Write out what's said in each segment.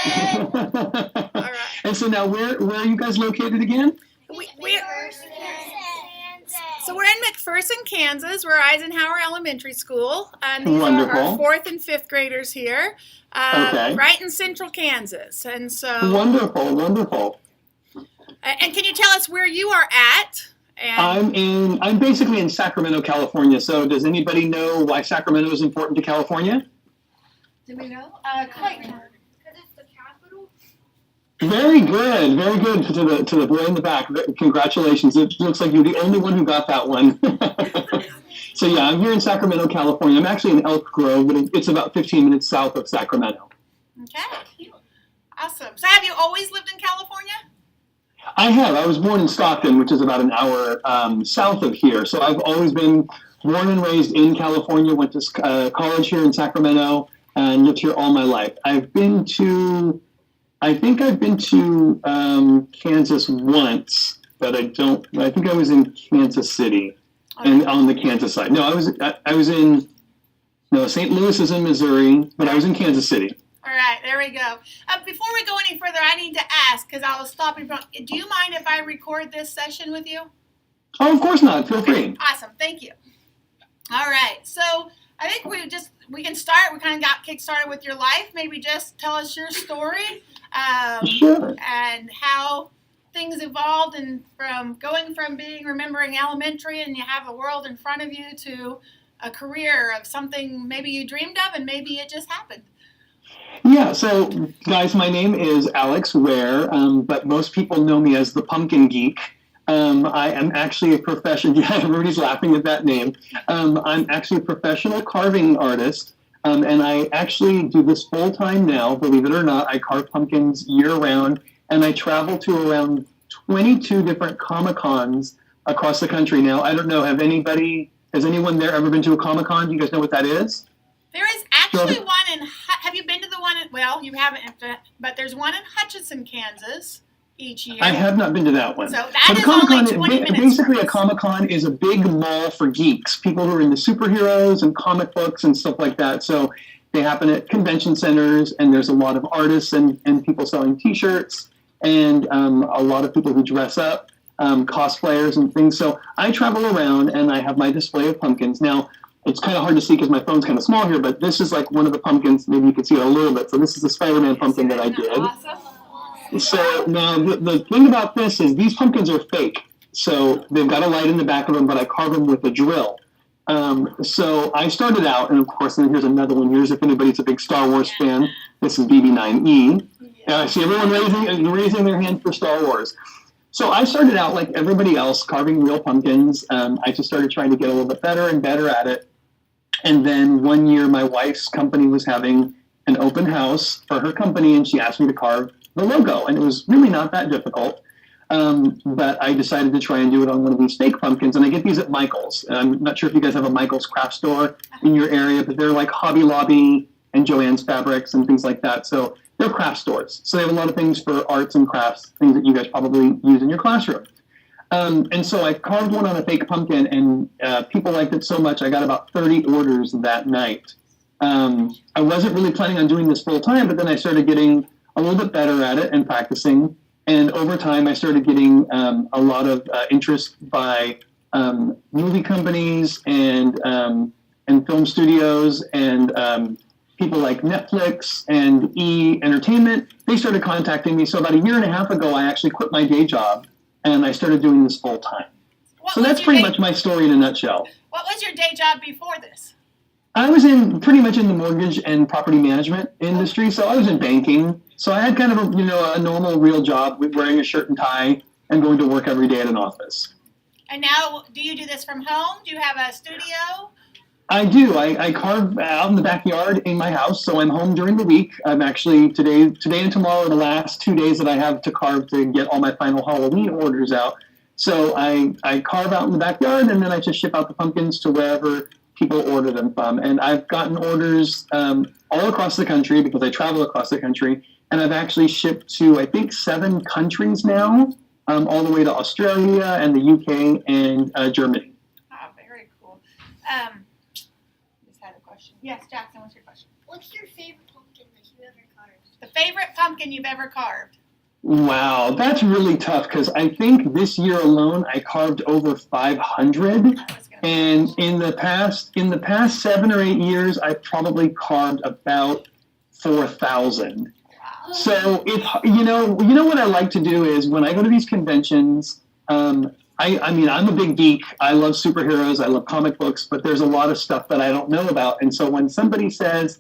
All right. And so now, where are you guys located again? So we're in McPherson, Kansas. We're Eisenhower Elementary School. These Wonderful. are our 4th and 5th graders here, Okay. right in central Kansas. And so, Wonderful. And can you tell us where you are at? And I'm basically in Sacramento, California. So does anybody know why Sacramento is important to California? Do we know? Clayton. Because it's the capital. Very good to the boy in the back. Congratulations! It looks like you're the only one who got that one. So yeah, I'm here in Sacramento, California. I'm actually in Elk Grove, but it's about 15 minutes south of Sacramento. Okay, awesome. So have you always lived in California? I have. I was born in Stockton, which is about an hour south of here. So I've always been born and raised in California. Went to college here in Sacramento and lived here all my life. I think I've been to Kansas once, but I think I was in Kansas City and on the Kansas side. No, I was in St. Louis is in Missouri, but I was in Kansas City. All right, there we go. Before we go any further, I need to ask, because I was stopping. Do you mind if I record this session with you? Oh, of course not. Feel free. Awesome. Thank you. All right. So I think we can start. We kind of got kick-started with your life. Maybe just tell us your story Sure. and how things evolved and going from remembering elementary and you have a world in front of you to a career of something maybe you dreamed of and maybe it just happened. Yeah, so guys, my name is Alex Ware, but most people know me as the Pumpkin Geek. I am actually a professional, yeah, everybody's laughing at that name. I'm actually a professional carving artist, and I actually do this full time now, believe it or not. I carve pumpkins year round, and I travel to around 22 different Comic-Cons across the country now. I don't know, has anyone there ever been to a Comic-Con? Do you guys know what that is? There is actually one have you been to the one you haven't, but there's one in Hutchinson, Kansas each year. I have not been to that one. So that is only 20 minutes. Basically, a Comic-Con is a big mall for geeks, people who are into superheroes and comic books and stuff like that. So they happen at convention centers, and there's a lot of artists and people selling T-shirts and a lot of people who dress up, cosplayers and things. So I travel around, and I have my display of pumpkins. Now, it's kind of hard to see because my phone's kind of small here, but this is like one of the pumpkins. Maybe you can see it a little bit. So this is the Spider-Man pumpkin that I did. Awesome. So now the thing about this is these pumpkins are fake. So they've got a light in the back of them, but I carve them with a drill. So I started out, and of course, and here's another one. Here's if anybody's a big Star Wars fan. This is BB-9E. I see everyone raising their hand for Star Wars. So I started out like everybody else, carving real pumpkins. I just started trying to get a little bit better and better at it. And then one year, my wife's company was having an open house for her company, and she asked me to carve the logo. And it was really not that difficult. But I decided to try and do it on one of these fake pumpkins. And I get these at Michael's. I'm not sure if you guys have a Michael's craft store in your area, but they're like Hobby Lobby and Joann's Fabrics and things like that. So they're craft stores. So they have a lot of things for arts and crafts, things that you guys probably use in your classroom. And so I carved one on a fake pumpkin, and people liked it so much, I got about 30 orders that night. I wasn't really planning on doing this full time, but then I started getting a little bit better at it and practicing. And over time, I started getting a lot of interest by movie companies and film studios and people like Netflix and E! Entertainment. They started contacting me. So about a year and a half ago, I actually quit my day job, and I started doing this full time. So that's pretty much my story in a nutshell. What was your day job before this? I was pretty much in the mortgage and property management industry. So I was in banking. So I had kind of a normal, real job with wearing a shirt and tie and going to work every day at an office. And now, do you do this from home? Do you have a studio? I do. I carve out in the backyard in my house, so I'm home during the week. I'm actually, today and tomorrow are the last 2 days that I have to carve to get all my final Halloween orders out. So I carve out in the backyard, and then I just ship out the pumpkins to wherever people order them from. And I've gotten orders all across the country because I travel across the country, and I've actually shipped to, I think, 7 countries now, all the way to Australia and the UK and Germany. Oh, very cool. Just had a question. Yes, Jackson, what's your question? What's your favorite pumpkin that you ever carved? The favorite pumpkin you've ever carved? Wow, that's really tough because I think this year alone I carved over 500, and in the past 7 or 8 years I've probably carved about 4,000. So it's what I like to do is when I go to these conventions, I mean I'm a big geek. I love superheroes. I love comic books, but there's a lot of stuff that I don't know about, and so when somebody says,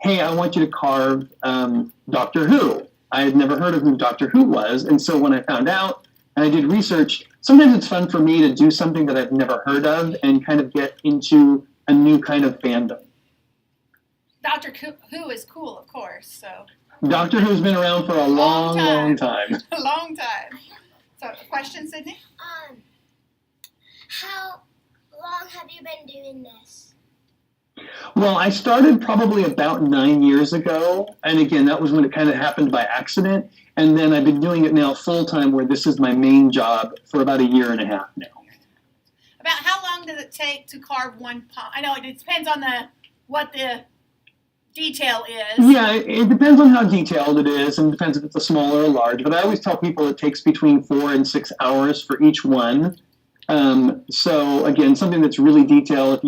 "Hey, I want you to carve Doctor Who," I had never heard of who Doctor Who was, and so when I found out and I did research, sometimes it's fun for me to do something that I've never heard of and kind of get into a new kind of fandom. Doctor Who is cool, of course. So Doctor Who's been around for a long time. A long time. So, question, Sydney? How long have you been doing this? Well, I started probably about 9 years ago, and again, that was when it kind of happened by accident, and then I've been doing it now full-time where this is my main job for about 1.5 years now. About how long does it take to carve one pumpkin? I know it depends on what the detail is. Yeah, it depends on how detailed it is, and it depends if it's a small or a large, but I always tell people it takes between 4 and 6 hours for each one. So again, something that's really detailed,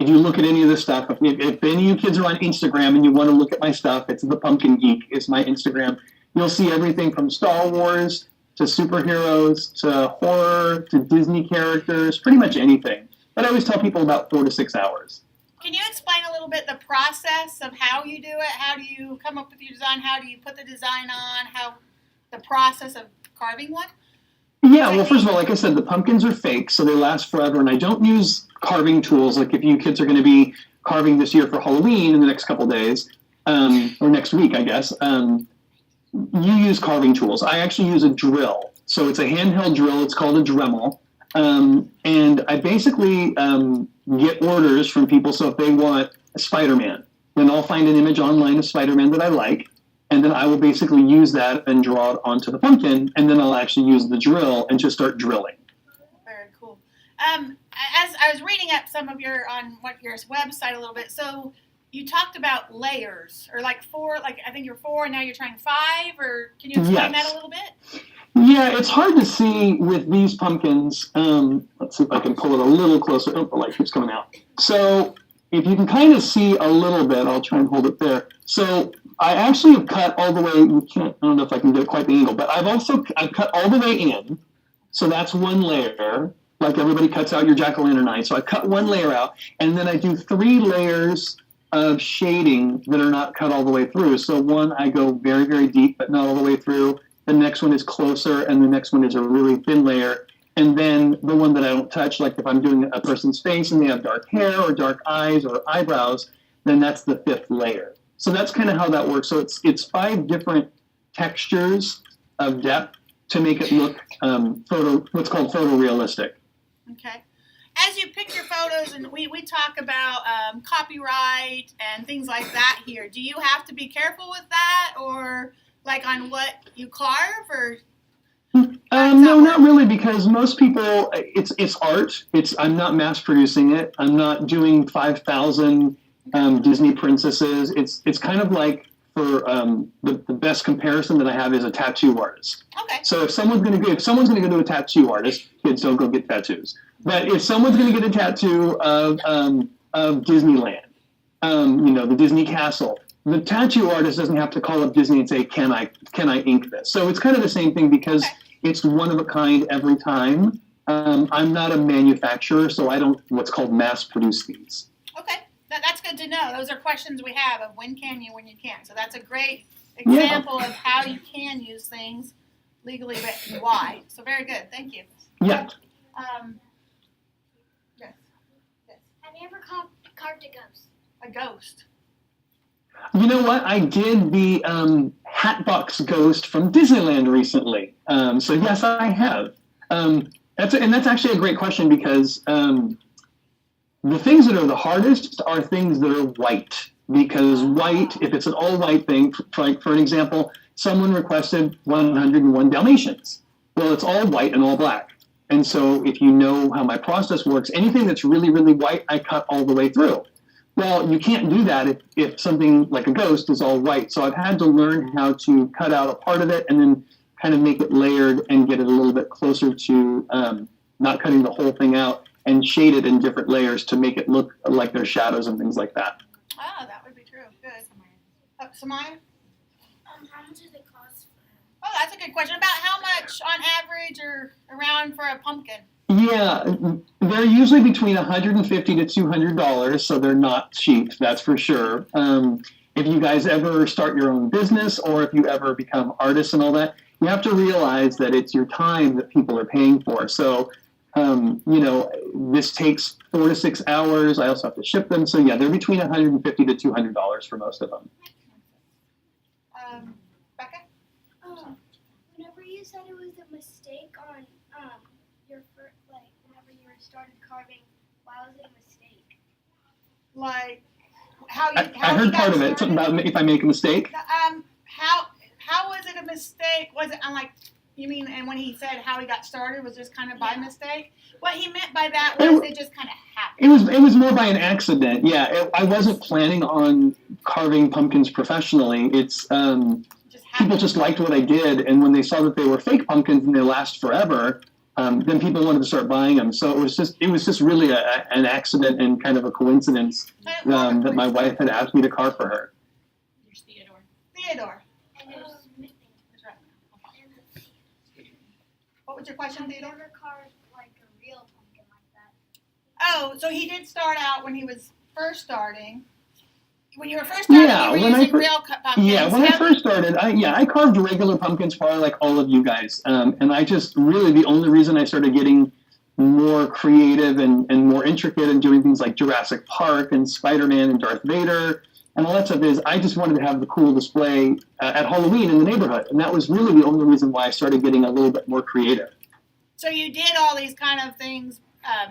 if you look at any of this stuff, if any of you kids are on Instagram and you want to look at my stuff, it's the Pumpkin Geek is my Instagram. You'll see everything from Star Wars to superheroes to horror to Disney characters, pretty much anything. But I always tell people about 4 to 6 hours. Can you explain a little bit the process of how you do it? How do you come up with your design? How do you put the design on? How the process of carving one? Yeah, well, first of all, like I said, the pumpkins are fake, so they last forever, and I don't use carving tools. Like if you kids are going to be carving this year for Halloween in the next couple days, or next week, I guess, you use carving tools. I actually use a drill. So it's a handheld drill. It's called a Dremel. And I basically get orders from people. So if they want a Spider-Man, then I'll find an image online of Spider-Man that I like, and then I will basically use that and draw it onto the pumpkin, and then I'll actually use the drill and just start drilling. Very cool. As I was reading up some of your website a little bit, so you talked about layers, or like 4, like I think you're 4 and now you're trying 5, or can you explain that a little bit? Yeah, it's hard to see with these pumpkins. Let's see if I can pull it a little closer. Oh, the light keeps coming out. So if you can kind of see a little bit, I'll try and hold it there. So I actually have cut all the way, I don't know if I can get quite the angle, but I've cut all the way in. So that's one layer, like everybody cuts out your jack-o'-lantern eye. So I cut one layer out, and then I do 3 layers of shading that are not cut all the way through. So one, I go very, very deep, but not all the way through. The next one is closer, and the next one is a really thin layer. And then the one that I don't touch, like if I'm doing a person's face and they have dark hair or dark eyes or eyebrows, then that's the 5th layer. So that's kind of how that works. So it's 5 different textures of depth to make it look what's called photorealistic. Okay. As you pick your photos, and we talk about copyright and things like that here, do you have to be careful with that, or like on what you carve, or? No, not really, because most people, it's art. I'm not mass producing it. I'm not doing 5,000 Disney princesses. It's kind of like for the best comparison that I have is a tattoo artist. Okay. So if someone's going to go to a tattoo artist, kids don't go get tattoos. But if someone's going to get a tattoo of Disneyland, the Disney castle, the tattoo artist doesn't have to call up Disney and say, "Can I ink this?" So it's kind of the same thing because it's one of a kind every time. I'm not a manufacturer, so I don't what's called mass produce these. Okay. That's good to know. Those are questions we have of when can you, when you can't. So that's a great example of how you can use things legally, but why. So very good. Thank you. Yeah. Yes. Have you ever carved a ghost? A ghost. You know what? I did the Hatbox Ghost from Disneyland recently. So yes, I have. That's actually a great question because the things that are the hardest are things that are white. Because white, if it's an all-white thing, for an example, someone requested 101 Dalmatians. Well, it's all white and all black. And so if you know how my process works, anything that's really, really white, I cut all the way through. Well, you can't do that if something like a ghost is all white. So I've had to learn how to cut out a part of it and then kind of make it layered and get it a little bit closer to not cutting the whole thing out and shade it in different layers to make it look like there's shadows and things like that. Oh, that would be true. Good. Samaya? How much does it cost? Oh, that's a good question. About how much on average or around for a pumpkin? Yeah, they're usually between $150 to $200, so they're not cheap, that's for sure. If you guys ever start your own business or if you ever become artists and all that, you have to realize that it's your time that people are paying for. So, this takes 4 to 6 hours. I also have to ship them. So, yeah, they're between $150 to $200 for most of them. Becca? Whenever you said it was a mistake on your first, whenever you started carving, why was it a mistake? Like how you? I heard part of it. Something about if I make a mistake. How was it a mistake? Was it you mean? And when he said how he got started was just kind of by mistake. What he meant by that was it just kind of happened. It was more by an accident. Yeah, I wasn't planning on carving pumpkins professionally. It's people just liked what I did, and when they saw that they were fake pumpkins and they last forever, then people wanted to start buying them. So it was just really an accident and kind of a coincidence that my wife had asked me to carve for her. Here's Theodore. What was your question, Theodore? I've never carved like a real pumpkin like that. Oh, so he did start out when he was first starting. When you were first starting, you were using real pumpkins. Yeah, when I first started, I carved regular pumpkins probably like all of you guys. And I just really, the only reason I started getting more creative and more intricate and doing things like Jurassic Park and Spider-Man and Darth Vader and all that stuff is I just wanted to have the cool display at Halloween in the neighborhood. And that was really the only reason why I started getting a little bit more creative. So you did all these kind of things,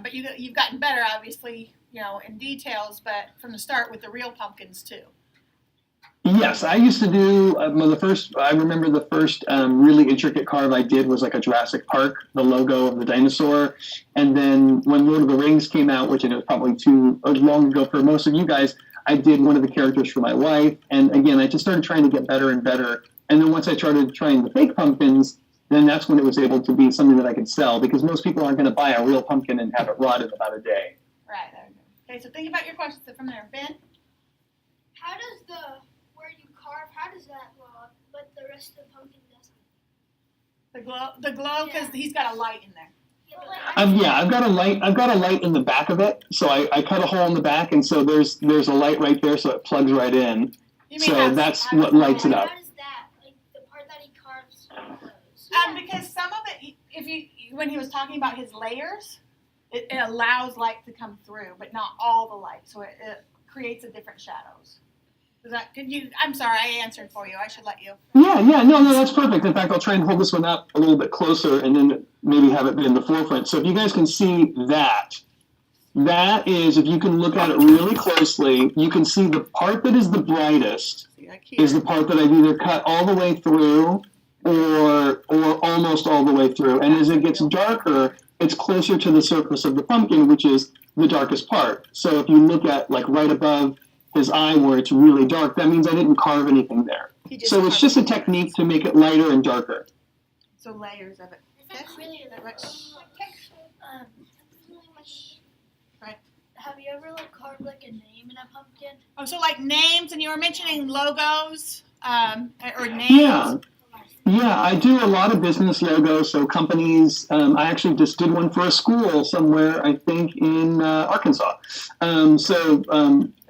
but you've gotten better, obviously, in details, but from the start with the real pumpkins too. Yes, I used to do I remember the first really intricate carve I did was like a Jurassic Park, the logo of the dinosaur. And then when Lord of the Rings came out, which I know is probably too long ago for most of you guys, I did one of the characters for my wife. And again, I just started trying to get better and better. And then once I started trying the fake pumpkins, then that's when it was able to be something that I could sell because most people aren't going to buy a real pumpkin and have it rot in about a day. Right. Okay, so think about your questions from there. Ben? How does where you carve, how does that glow up, but the rest of the pumpkin doesn't? The glow, because he's got a light in there. I've got a light in the back of it. So I cut a hole in the back, and so there's a light right there, so it plugs right in. So that's what lights it up. How does that, like the part that he carves, glows? Because some of it, when he was talking about his layers, it allows light to come through, but not all the light. So it creates a different shadows. I'm sorry, I answered for you. I should let you. Yeah, no, that's perfect. In fact, I'll try and hold this one up a little bit closer and then maybe have it be in the forefront. So if you guys can see that is, if you can look at it really closely, you can see the part that is the brightest is the part that I've either cut all the way through or almost all the way through. And as it gets darker, it's closer to the surface of the pumpkin, which is the darkest part. So if you look at like right above his eye where it's really dark, that means I didn't carve anything there. So it's just a technique to make it lighter and darker. So layers of it. That's really much. Right. Have you ever carved like a name in a pumpkin? Oh, so like names, and you were mentioning logos, or names. Yeah, I do a lot of business logos, so companies. I actually just did one for a school somewhere, I think in Arkansas.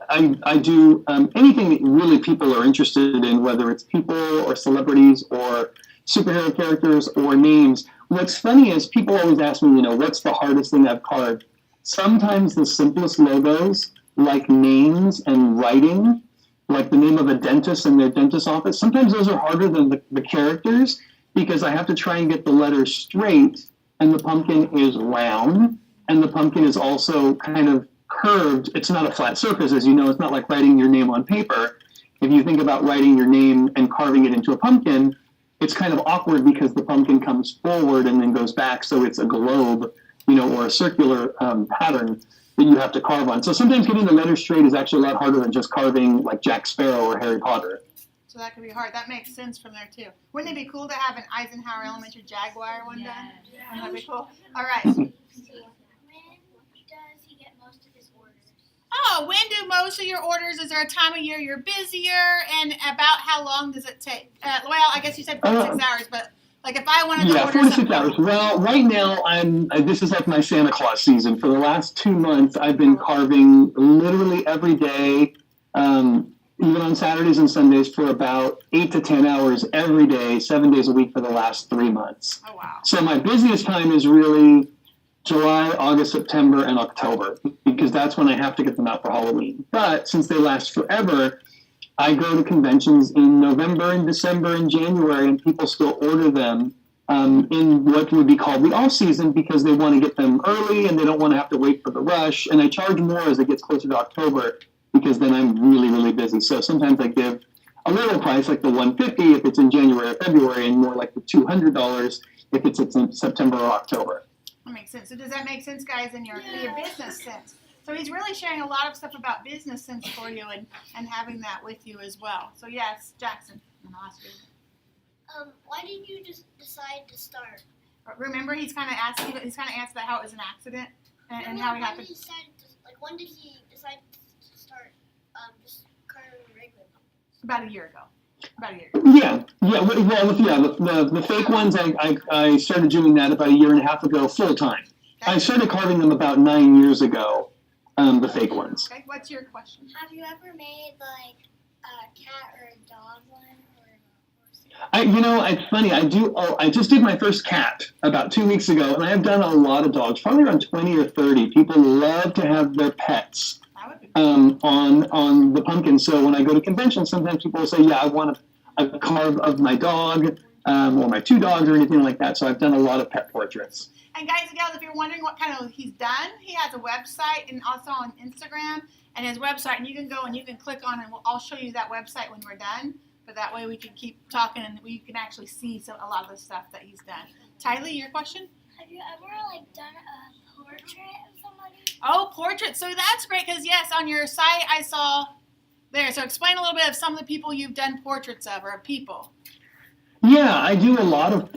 I do anything that really people are interested in, whether it's people or celebrities or superhero characters or names. What's funny is people always ask me, what's the hardest thing I've carved? Sometimes the simplest logos, like names and writing, like the name of a dentist in their dentist office, sometimes those are harder than the characters because I have to try and get the letters straight, and the pumpkin is round, and the pumpkin is also kind of curved. It's not a flat surface, as you know. It's not like writing your name on paper. If you think about writing your name and carving it into a pumpkin, it's kind of awkward because the pumpkin comes forward and then goes back, so it's a globe, or a circular pattern. that you have to carve on. So sometimes getting the letters straight is actually a lot harder than just carving like Jack Sparrow or Harry Potter. So that could be hard. That makes sense from there too. Wouldn't it be cool to have an Eisenhower Elementary Jaguar one day? Yeah. Wouldn't that be cool? All right. When does he get most of his orders? Oh, when do most of your orders? Is there a time of year you're busier? And about how long does it take? Well, I guess you said 46 hours, but like if I wanted to Yeah, order 4 to 6 something. hours. Well, right now this is like my Santa Claus season. For the last 2 months, I've been carving literally every day, even on Saturdays and Sundays, for about 8 to 10 hours every day, 7 days a week for the last 3 months. Oh, wow. So my busiest time is really July, August, September, and October, because that's when I have to get them out for Halloween. But since they last forever, I go to conventions in November and December and January, and people still order them in what would be called the off season, because they want to get them early and they don't want to have to wait for the rush. And I charge more as it gets closer to October, because then I'm really, really busy. So sometimes I give a little price, like the $150 if it's in January or February, and more like the $200 if it's in September or October. That makes sense. So does that make sense, guys, in your business sense? So he's really sharing a lot of stuff about business sense for you and having that with you as well. So yes, Jackson, I'm gonna ask you. Why did you just decide to start? Remember, he's kind of asked about how it was an accident and how it happened. When did he decide to start just carving regular pumpkins? About a year ago. The fake ones, I started doing that about a year and a half ago full time. Okay. I started carving them about 9 years ago, the fake ones. Okay, what's your question? Have you ever made like a cat or a dog one or It's funny. I just did my first cat about 2 weeks ago, and I have done a lot of dogs, probably around 20 or 30. People love to have their pets on the pumpkin. So when I go to conventions, sometimes people will say, "Yeah, I want a carve of my dog or my 2 dogs or anything like that." So I've done a lot of pet portraits. And guys and gals, if you're wondering what kind of he's done, he has a website and also on Instagram and his website, and you can go and you can click on it. I'll show you that website when we're done. But that way we can keep talking and we can actually see a lot of the stuff that he's done. Tylee, your question? Have you ever done a portrait of somebody? Oh, portrait. So that's great because yes, on your site I saw there. So explain a little bit of some of the people you've done portraits of or people. Yeah, I do a lot of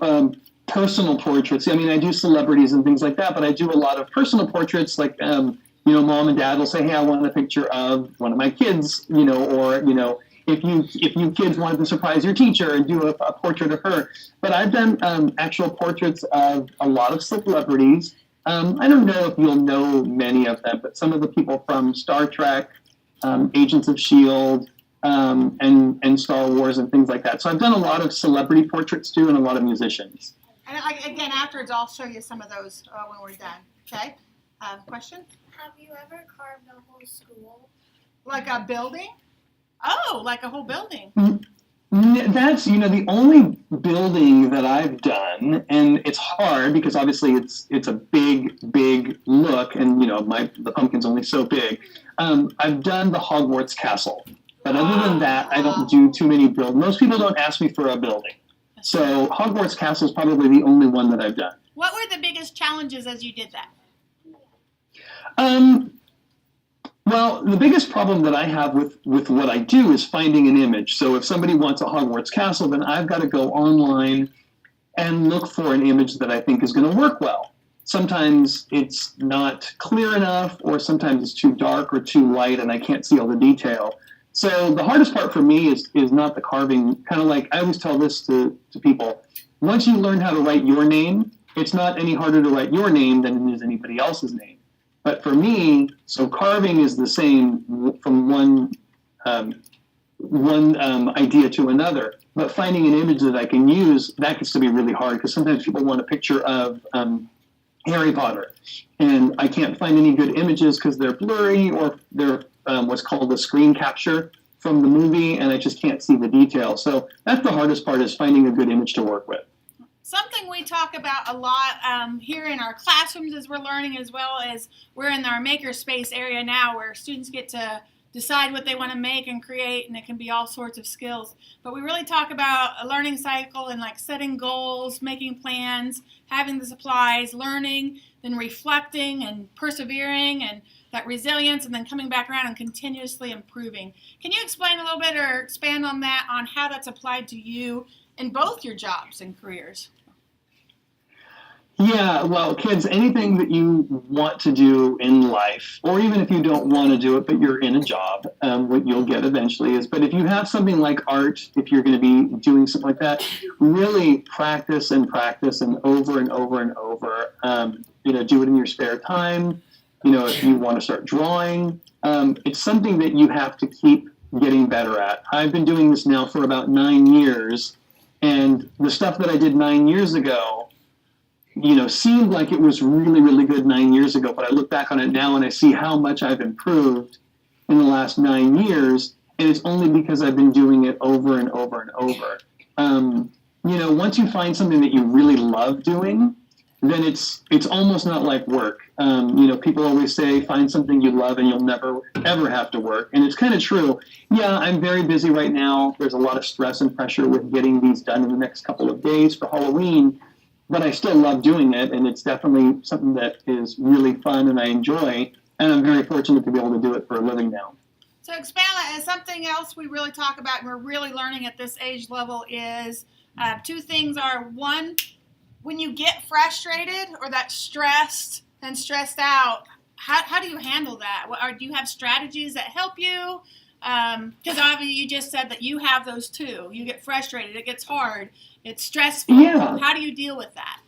personal portraits. I mean, I do celebrities and things like that, but I do a lot of personal portraits. Like, mom and dad will say, "Hey, I want a picture of one of my kids," or if you kids wanted to surprise your teacher and do a portrait of her. But I've done actual portraits of a lot of celebrities. I don't know if you'll know many of them, but some of the people from Star Trek, Agents of S.H.I.E.L.D., and Star Wars and things like that. So I've done a lot of celebrity portraits too, and a lot of musicians. And again, afterwards, I'll show you some of those when we're done. Okay? Question? Have you ever carved a whole school? Like a building? Oh, like a whole building. That's, the only building that I've done, and it's hard because obviously it's a big look, and the pumpkin's only so big. I've done the Hogwarts castle, but other than that, I don't do too many builds. Most people don't ask me for a building, so Hogwarts castle is probably the only one that I've done. What were the biggest challenges as you did that? Well, the biggest problem that I have with what I do is finding an image. So if somebody wants a Hogwarts castle, then I've got to go online and look for an image that I think is going to work well. Sometimes it's not clear enough, or sometimes it's too dark or too light, and I can't see all the detail. So the hardest part for me is not the carving. Kind of like I always tell this to people. Once you learn how to write your name, it's not any harder to write your name than it is anybody else's name. But for me, so carving is the same from one idea to another. But finding an image that I can use, that gets to be really hard, because sometimes people want a picture of Harry Potter, and I can't find any good images because they're blurry, or they're what's called a screen capture from the movie, and I just can't see the detail. So that's the hardest part, is finding a good image to work with. Something we talk about a lot here in our classrooms as we're learning, as well as we're in our makerspace area now, where students get to decide what they want to make and create, and it can be all sorts of skills. But we really talk about a learning cycle and like setting goals, making plans, having the supplies, learning, then reflecting and persevering and that resilience, and then coming back around and continuously improving. Can you explain a little bit or expand on that, on how that's applied to you in both your jobs and careers? Yeah, well, kids, anything that you want to do in life, or even if you don't want to do it, but you're in a job, what you'll get eventually is, but if you have something like art, if you're going to be doing something like that, really practice and practice and over and over and over. Do it in your spare time. If you want to start drawing, it's something that you have to keep getting better at. I've been doing this now for about 9 years, and the stuff that I did 9 years ago, seemed like it was really, really good 9 years ago, but I look back on it now and I see how much I've improved in the last 9 years, and it's only because I've been doing it over and over and over. Once you find something that you really love doing, then it's almost not like work. People always say, find something you love and you'll never, ever have to work, and it's kind of true. Yeah, I'm very busy right now. There's a lot of stress and pressure with getting these done in the next couple of days for Halloween, but I still love doing it, and it's definitely something that is really fun and I enjoy, and I'm very fortunate to be able to do it for a living now. So expand on that. Something else we really talk about and we're really learning at this age level is two things are, one, when you get frustrated or that stressed and stressed out, how do you handle that? Or do you have strategies that help you? Because obviously you just said that you have those too. You get frustrated, it gets hard, it's stressful. Yeah. How do you deal with that?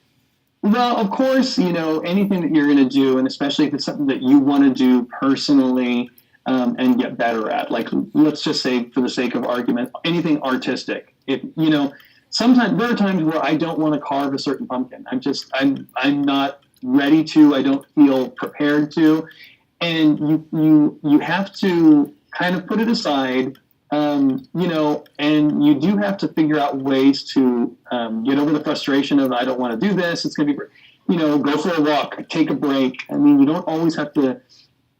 Well, of course, anything that you're going to do, and especially if it's something that you want to do personally and get better at, like let's just say for the sake of argument, anything artistic. Sometimes there are times where I don't want to carve a certain pumpkin. I'm not ready to. I don't feel prepared to, and you have to kind of put it aside, and you do have to figure out ways to get over the frustration of I don't want to do this. It's going to be, go for a walk, take a break. I mean, you don't always have to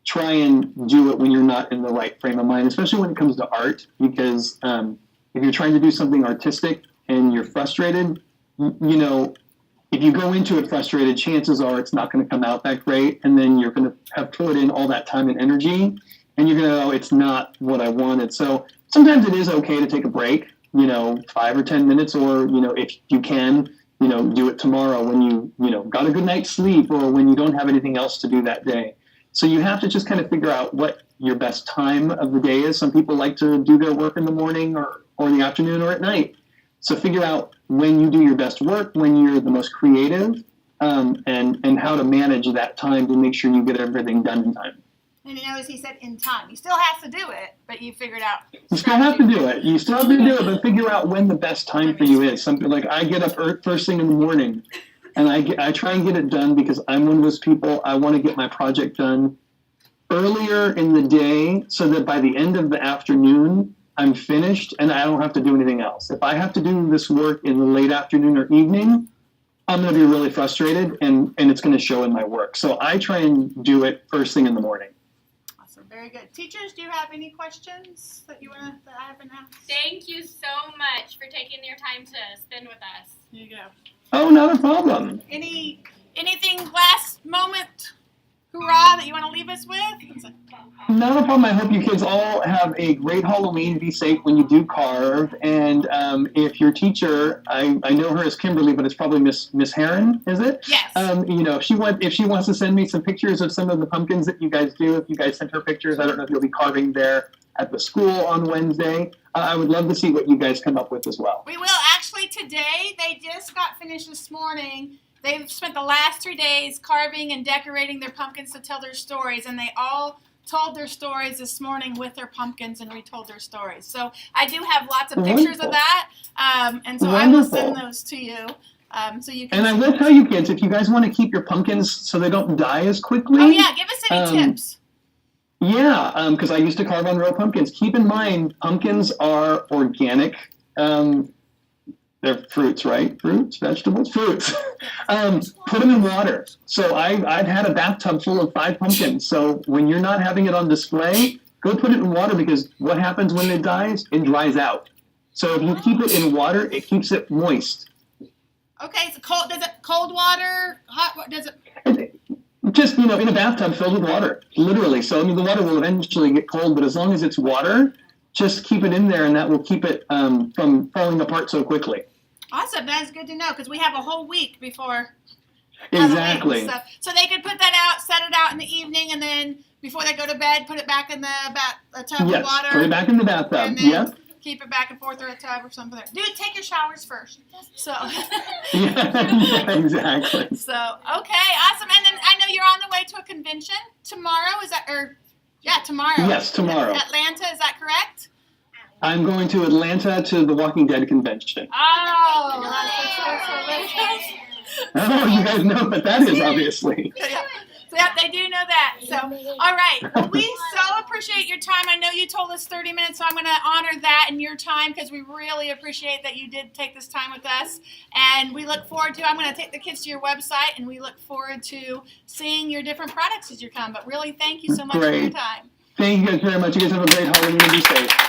try and do it when you're not in the right frame of mind, especially when it comes to art, because if you're trying to do something artistic and you're frustrated, if you go into it frustrated, chances are it's not going to come out that great, and then you're going to have put in all that time and energy, and you're going to know it's not what I wanted. So sometimes it is okay to take a break, 5 or 10 minutes, or, if you can, do it tomorrow when you got a good night's sleep, or when you don't have anything else to do that day. So you have to just kind of figure out what your best time of the day is. Some people like to do their work in the morning or in the afternoon or at night. So figure out when you do your best work, when you're the most creative, and how to manage that time to make sure you get everything done in time. And as he said, in time. You still have to do it, but you figured out. You still have to do it. You still have to do it, but figure out when the best time for you is. Something like I get up first thing in the morning, and I try and get it done because I'm one of those people. I want to get my project done earlier in the day so that by the end of the afternoon, I'm finished and I don't have to do anything else. If I have to do this work in the late afternoon or evening, I'm going to be really frustrated, and it's going to show in my work. So I try and do it first thing in the morning. Awesome. Very good. Teachers, do you have any questions that I haven't asked? Thank you so much for taking your time to spend with us. Here you go. Oh, not a problem. Anything last moment, hurrah, that you want to leave us with? Not a problem. I hope you kids all have a great Halloween. Be safe when you do carve. And if your teacher, I know her as Kimberly, but it's probably Miss Heron, is it? Yes. If she wants to send me some pictures of some of the pumpkins that you guys do, if you guys send her pictures, I don't know if you'll be carving there at the school on Wednesday. I would love to see what you guys come up with as well. We will. Actually, today, they just got finished this morning. They've spent the last 3 days carving and decorating their pumpkins to tell their stories, and they all told their stories this morning with their pumpkins and retold their stories. So I do have lots of pictures of that, and so I will send those to you. So you can. And I will tell you kids, if you guys want to keep your pumpkins so they don't die as quickly. Oh yeah, give us any tips. Yeah, because I used to carve on real pumpkins. Keep in mind, pumpkins are organic. They're fruits, right? Fruits, vegetables, fruits. Put them in water. So I've had a bathtub full of 5 pumpkins. So when you're not having it on display, go put it in water, because what happens when it dies? It dries out. So if you keep it in water, it keeps it moist. Okay, so cold. Does it cold water? Hot? Does it? Just, in a bathtub filled with water, literally. So, the water will eventually get cold, but as long as it's water, just keep it in there, and that will keep it from falling apart so quickly. Awesome. That's good to know because we have a whole week before Exactly. Halloween. So they could put that out, set it out in the evening, and then before they go to bed, put it back in a tub of water. Put it back in the bathtub. And then keep it back and forth or a tub or something. Dude, take your showers first. So. Yeah, exactly. So, okay, awesome. And then I know you're on the way to a convention tomorrow. Tomorrow. Yes, tomorrow. Atlanta, is that correct? I'm going to Atlanta to the Walking Dead convention. Oh, that's Oh, you guys know what that is, obviously. So, yeah, they do know that. So, all right. Well, we so appreciate your time. I know you told us 30 minutes, so I'm going to honor that in your time because we really appreciate that you did take this time with us. And we look forward to, I'm going to take the kids to your website, and we look forward to seeing your different products as you come. But really, thank you so much for your time. Thank you guys very much. You guys have a great Halloween and be safe.